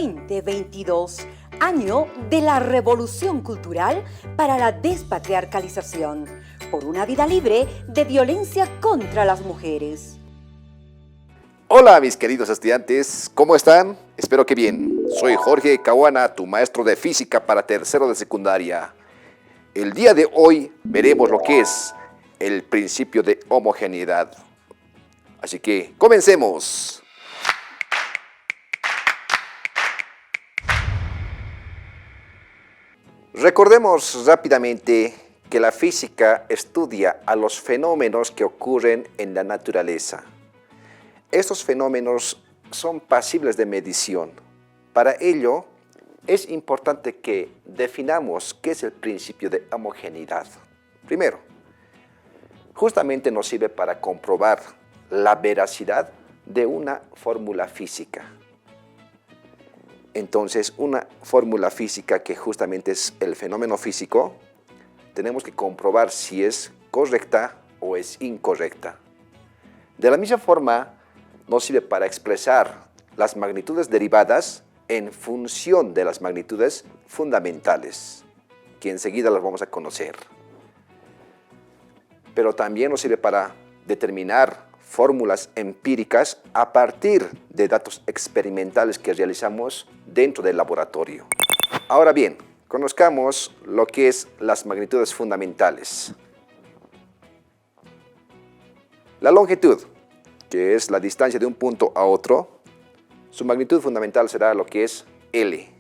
2022, año de la revolución cultural para la despatriarcalización, por una vida libre de violencia contra las mujeres. Hola mis queridos estudiantes, ¿cómo están? Espero que bien. Soy Jorge Cahuana, tu maestro de física para tercero de secundaria. El día de hoy veremos lo que es el principio de homogeneidad. Así que comencemos. Recordemos rápidamente que la física estudia a los fenómenos que ocurren en la naturaleza. Estos fenómenos son pasibles de medición. Para ello, es importante que definamos qué es el principio de homogeneidad. Primero, justamente nos sirve para comprobar la veracidad de una fórmula física. Entonces, una fórmula física que justamente es el fenómeno físico, tenemos que comprobar si es correcta o es incorrecta. De la misma forma, nos sirve para expresar las magnitudes derivadas en función de las magnitudes fundamentales, que enseguida las vamos a conocer. Pero también nos sirve para determinar fórmulas empíricas a partir de datos experimentales que realizamos dentro del laboratorio. Ahora bien, conozcamos lo que es las magnitudes fundamentales. La longitud, que es la distancia de un punto a otro, su magnitud fundamental será lo que es L.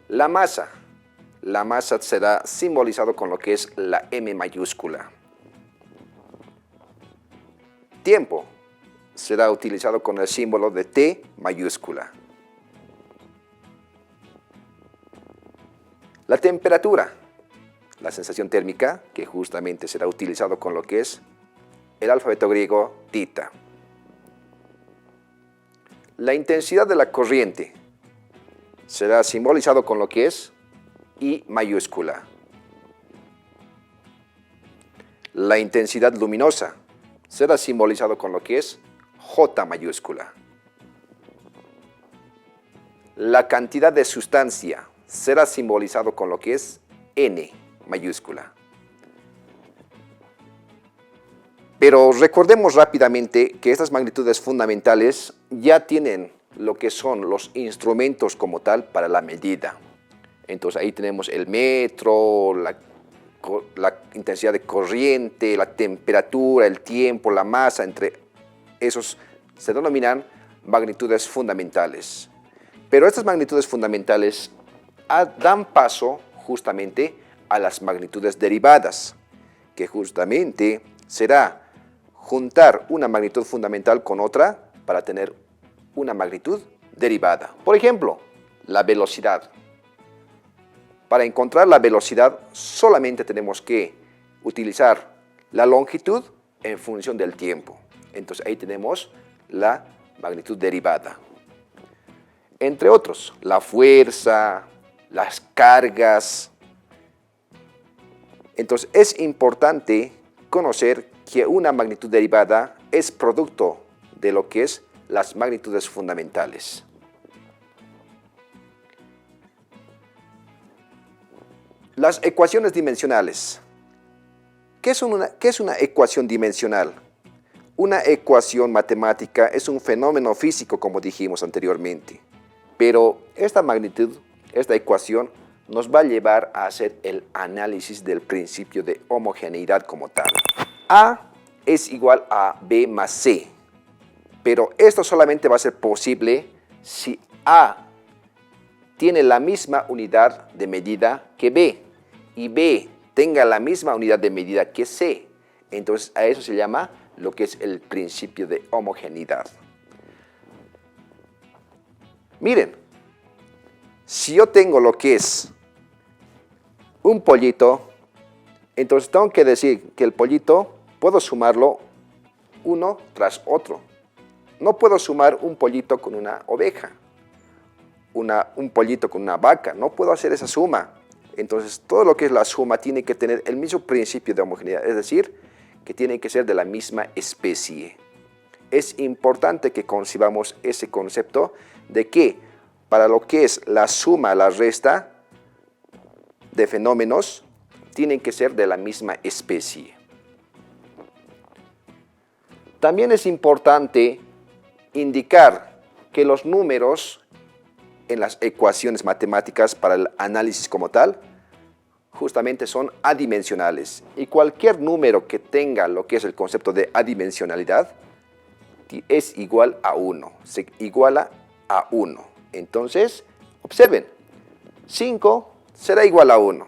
La masa será simbolizado con lo que es la M mayúscula. Tiempo será utilizado con el símbolo de T mayúscula. La temperatura, la sensación térmica, que justamente será utilizado con lo que es el alfabeto griego tita. La intensidad de la corriente será simbolizado con lo que es I mayúscula. La intensidad luminosa será simbolizado con lo que es J mayúscula. La cantidad de sustancia será simbolizado con lo que es N mayúscula. Pero recordemos rápidamente que estas magnitudes fundamentales ya tienen lo que son los instrumentos como tal para la medida. Entonces ahí tenemos el metro, la intensidad de corriente, la temperatura, el tiempo, la masa, entre esos se denominan magnitudes fundamentales. Pero estas magnitudes fundamentales dan paso justamente a las magnitudes derivadas, que justamente será juntar una magnitud fundamental con otra para tener una magnitud derivada. Por ejemplo, la velocidad. Para encontrar la velocidad solamente tenemos que utilizar la longitud en función del tiempo. Entonces ahí tenemos la magnitud derivada. Entre otros, la fuerza, las cargas. Entonces es importante conocer que una magnitud derivada es producto de lo que es las magnitudes fundamentales. Las ecuaciones dimensionales. ¿Qué es una ecuación dimensional? Una ecuación matemática es un fenómeno físico, como dijimos anteriormente. Pero esta magnitud, esta ecuación, nos va a llevar a hacer el análisis del principio de homogeneidad como tal. A es igual a B más C. Pero esto solamente va a ser posible si A tiene la misma unidad de medida que B y B tenga la misma unidad de medida que C. Entonces a eso se llama lo que es el principio de homogeneidad. Miren, si yo tengo lo que es un pollito, entonces tengo que decir que el pollito puedo sumarlo uno tras otro. No puedo sumar un pollito con una oveja, un pollito con una vaca, no puedo hacer esa suma. Entonces todo lo que es la suma tiene que tener el mismo principio de homogeneidad, es decir, que tiene que ser de la misma especie. es importante que concibamos ese concepto de que para lo que es la suma, la resta de fenómenos, tienen que ser de la misma especie. También es importante indicar que los números en las ecuaciones matemáticas para el análisis como tal, justamente son adimensionales. Y cualquier número que tenga lo que es el concepto de adimensionalidad es igual a 1, se iguala a 1. Entonces, observen, 5 será igual a 1,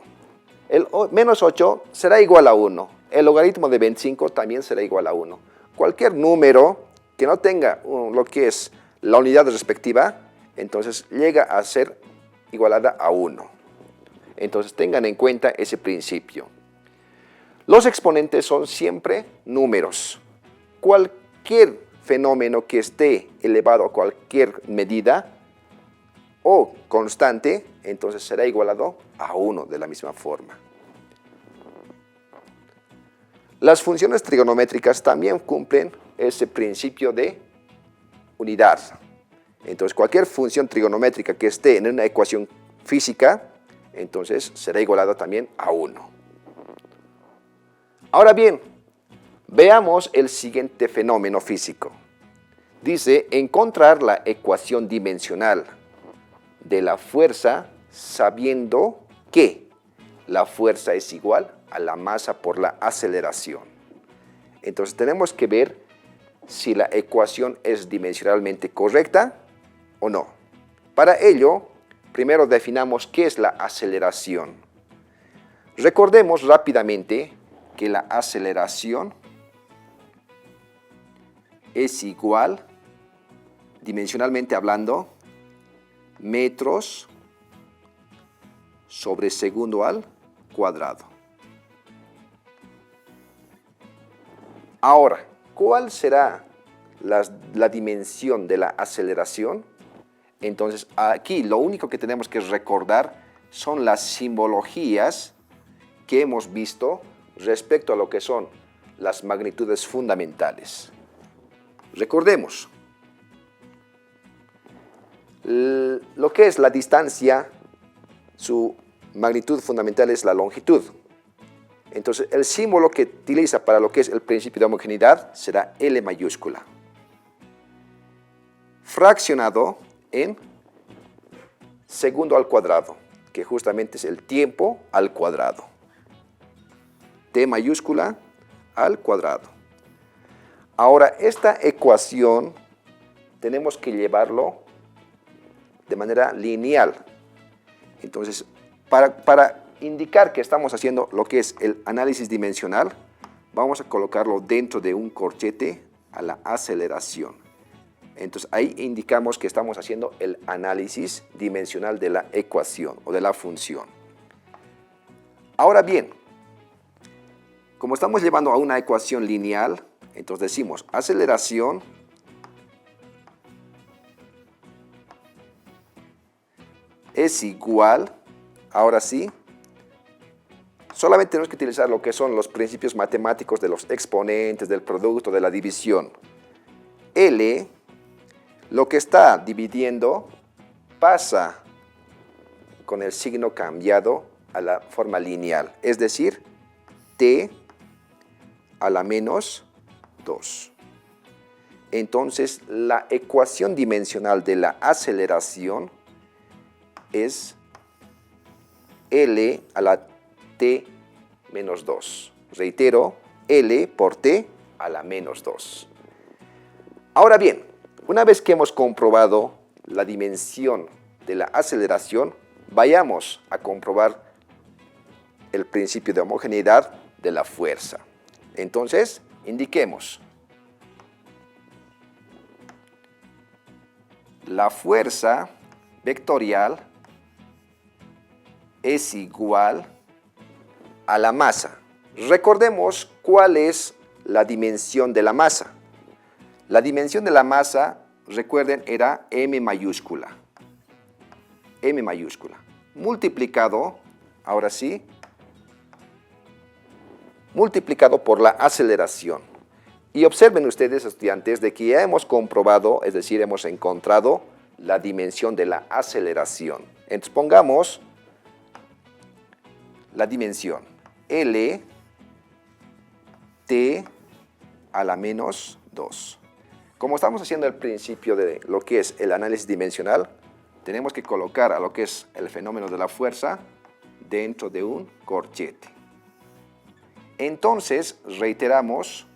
el menos 8 será igual a 1, el logaritmo de 25 también será igual a 1. Cualquier número que no tenga lo que es la unidad respectiva, entonces llega a ser igualada a 1. Entonces tengan en cuenta ese principio. Los exponentes son siempre números. Cualquier fenómeno que esté elevado a cualquier medida o constante, entonces será igualado a 1 de la misma forma. Las funciones trigonométricas también cumplen ese principio de unidad. Entonces cualquier función trigonométrica que esté en una ecuación física, entonces será igualada también a 1. Ahora bien, veamos el siguiente fenómeno físico. Dice, encontrar la ecuación dimensional de la fuerza sabiendo que la fuerza es igual a la masa por la aceleración. Entonces tenemos que ver si la ecuación es dimensionalmente correcta o no. Para ello, primero definamos qué es la aceleración. Recordemos rápidamente que la aceleración es igual, dimensionalmente hablando, metros sobre segundo al cuadrado. Ahora, ¿cuál será la dimensión de la aceleración? Entonces, aquí lo único que tenemos que recordar son las simbologías que hemos visto respecto a lo que son las magnitudes fundamentales. Recordemos, lo que es la distancia, su magnitud fundamental es la longitud. Entonces, el símbolo que utiliza para lo que es el principio de homogeneidad será L mayúscula, fraccionado en segundo al cuadrado, que justamente es el tiempo al cuadrado. T mayúscula al cuadrado. Ahora, esta ecuación tenemos que llevarlo de manera lineal. Entonces, para indicar que estamos haciendo lo que es el análisis dimensional, vamos a colocarlo dentro de un corchete a la aceleración. Entonces ahí indicamos que estamos haciendo el análisis dimensional de la ecuación o de la función. Ahora bien, como estamos llevando a una ecuación lineal, entonces decimos aceleración es igual, ahora sí, solamente tenemos que utilizar lo que son los principios matemáticos de los exponentes, del producto, de la división. L, lo que está dividiendo, pasa con el signo cambiado a la forma lineal, es decir, t a la menos 2. Entonces, la ecuación dimensional de la aceleración es L a la t menos 2. Reitero, L por t a la menos 2. Ahora bien, una vez que hemos comprobado la dimensión de la aceleración, vayamos a comprobar el principio de homogeneidad de la fuerza. Entonces, indiquemos. La fuerza vectorial es igual a la masa. Recordemos cuál es la dimensión de la masa. La dimensión de la masa, recuerden, era m mayúscula. M mayúscula. Multiplicado, ahora sí, multiplicado por la aceleración. Y observen ustedes, estudiantes, de que ya hemos comprobado, es decir, hemos encontrado la dimensión de la aceleración. Entonces pongamos la dimensión L t a la menos 2. Como estamos haciendo el principio de lo que es el análisis dimensional, tenemos que colocar a lo que es el fenómeno de la fuerza dentro de un corchete. Entonces, reiteramos,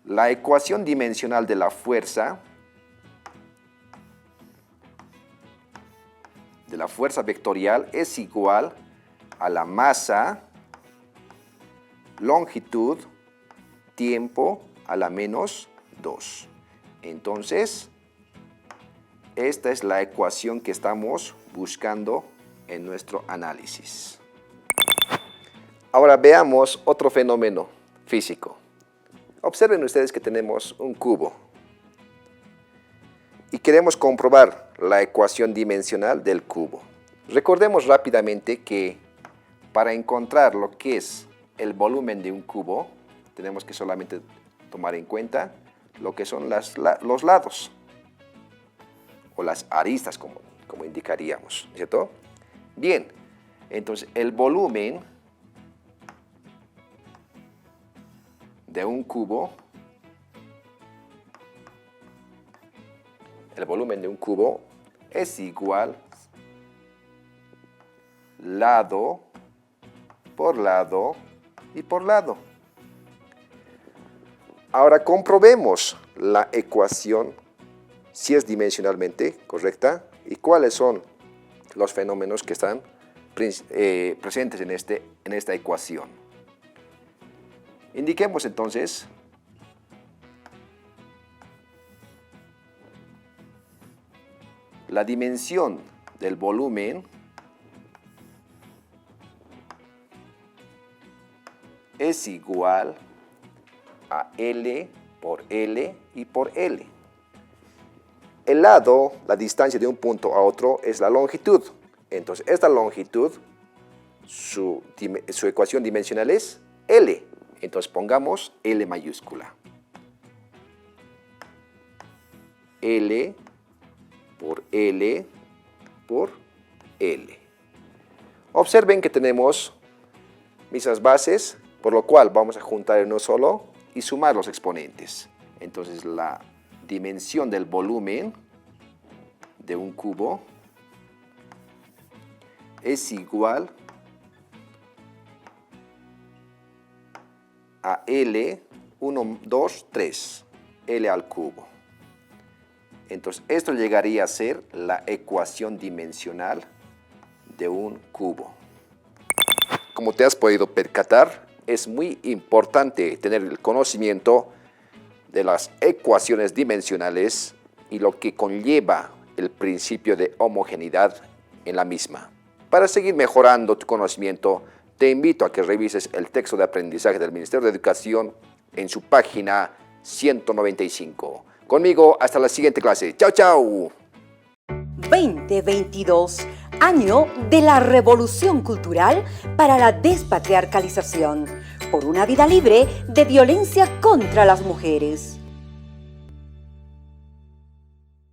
la ecuación dimensional de la fuerza vectorial es igual a la masa, longitud, tiempo a la menos 2. Entonces, esta es la ecuación que estamos buscando en nuestro análisis. Ahora veamos otro fenómeno físico. Observen ustedes que tenemos un cubo y queremos comprobar la ecuación dimensional del cubo. Recordemos rápidamente que para encontrar lo que es el volumen de un cubo, tenemos que solamente tomar en cuenta lo que son los lados o las aristas, como indicaríamos, ¿cierto? Bien, entonces el volumen de un cubo, es igual lado por lado y por lado. Ahora comprobemos la ecuación, si es dimensionalmente correcta y cuáles son los fenómenos que están presentes en esta ecuación. Indiquemos entonces la dimensión del volumen es igual a L por L y por L. El lado, la distancia de un punto a otro, es la longitud. Entonces, esta longitud, su ecuación dimensional es L. Entonces, pongamos L mayúscula. L por L por L. Observen que tenemos mismas bases, por lo cual vamos a juntar en uno solo y sumar los exponentes. Entonces, la dimensión del volumen de un cubo es igual a L, 1, 2, 3, L al cubo. Entonces, esto llegaría a ser la ecuación dimensional de un cubo. Como te has podido percatar, es muy importante tener el conocimiento de las ecuaciones dimensionales y lo que conlleva el principio de homogeneidad en la misma. Para seguir mejorando tu conocimiento, te invito a que revises el texto de aprendizaje del Ministerio de Educación en su página 195. Conmigo hasta la siguiente clase. ¡Chao, chao! 2022, año de la revolución cultural para la despatriarcalización, por una vida libre de violencia contra las mujeres.